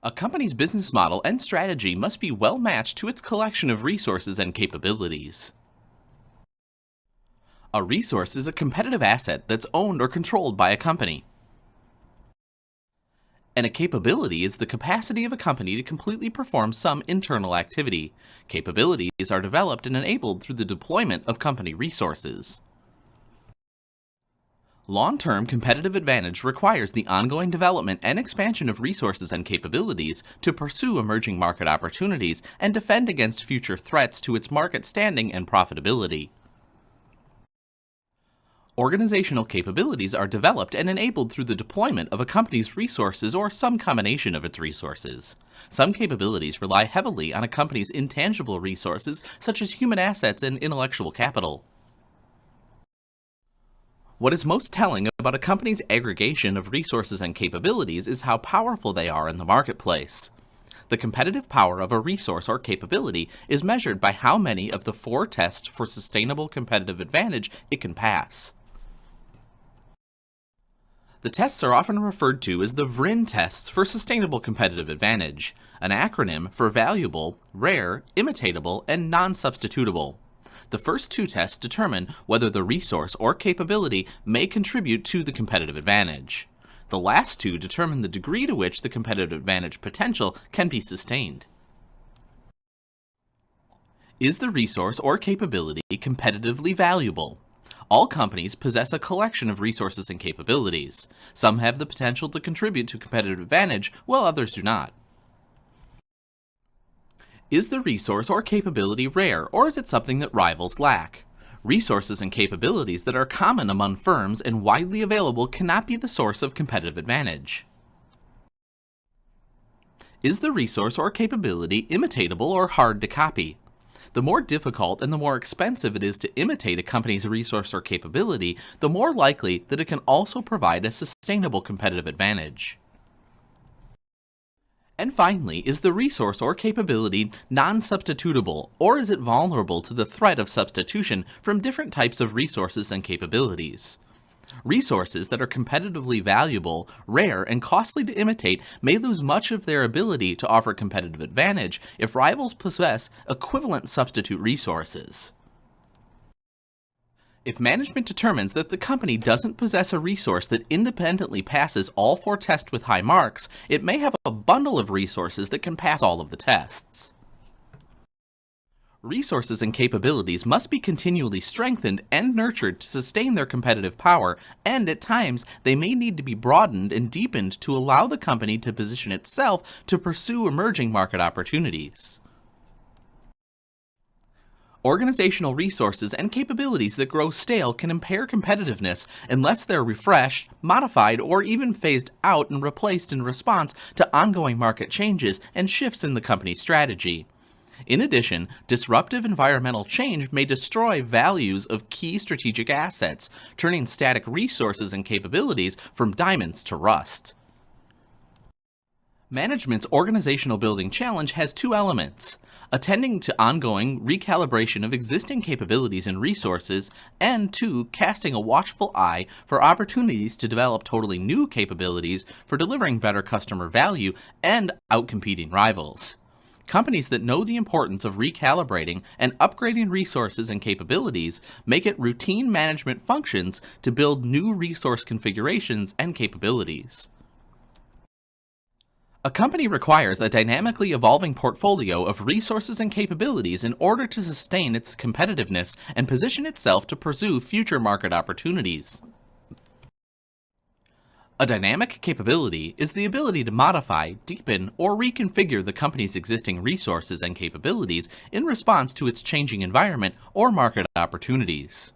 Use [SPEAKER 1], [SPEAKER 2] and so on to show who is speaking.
[SPEAKER 1] A company's business model and strategy must be well matched to its collection of resources and capabilities. A resource is a competitive asset that's owned or controlled by a company. And a capability is the capacity of a company to completely perform some internal activity. Capabilities are developed and enabled through the deployment of company resources. Long-term competitive advantage requires the ongoing development and expansion of resources and capabilities to pursue emerging market opportunities and defend against future threats to its market standing and profitability. Organizational capabilities are developed and enabled through the deployment of a company's resources or some combination of its resources. Some capabilities rely heavily on a company's intangible resources, such as human assets and intellectual capital. What is most telling about a company's aggregation of resources and capabilities is how powerful they are in the marketplace. The competitive power of a resource or capability is measured by how many of the 4 tests for sustainable competitive advantage it can pass. The tests are often referred to as the VRIN tests for sustainable competitive advantage, an acronym for valuable, rare, imitatable, and non-substitutable. The first 2 tests determine whether the resource or capability may contribute to the competitive advantage. The last 2 determine the degree to which the competitive advantage potential can be sustained. Is the resource or capability competitively valuable? All companies possess a collection of resources and capabilities. Some have the potential to contribute to competitive advantage, while others do not. Is the resource or capability rare, or is it something that rivals lack? Resources and capabilities that are common among firms and widely available cannot be the source of competitive advantage. Is the resource or capability imitatable or hard to copy? The more difficult and the more expensive it is to imitate a company's resource or capability, the more likely that it can also provide a sustainable competitive advantage. And finally, is the resource or capability non-substitutable, or is it vulnerable to the threat of substitution from different types of resources and capabilities? Resources that are competitively valuable, rare, and costly to imitate may lose much of their ability to offer competitive advantage if rivals possess equivalent substitute resources. If management determines that the company doesn't possess a resource that independently passes all 4 tests with high marks, it may have a bundle of resources that can pass all of the tests. Resources and capabilities must be continually strengthened and nurtured to sustain their competitive power, and at times they may need to be broadened and deepened to allow the company to position itself to pursue emerging market opportunities. Organizational resources and capabilities that grow stale can impair competitiveness unless they're refreshed, modified, or even phased out and replaced in response to ongoing market changes and shifts in the company's strategy. In addition, disruptive environmental change may destroy values of key strategic assets, turning static resources and capabilities from diamonds to rust. Management's organizational building challenge has 2 elements: attending to ongoing recalibration of existing capabilities and resources, and 2, casting a watchful eye for opportunities to develop totally new capabilities for delivering better customer value and outcompeting rivals. Companies that know the importance of recalibrating and upgrading resources and capabilities make it routine management functions to build new resource configurations and capabilities. A company requires a dynamically evolving portfolio of resources and capabilities in order to sustain its competitiveness and position itself to pursue future market opportunities. A dynamic capability is the ability to modify, deepen, or reconfigure the company's existing resources and capabilities in response to its changing environment or market opportunities.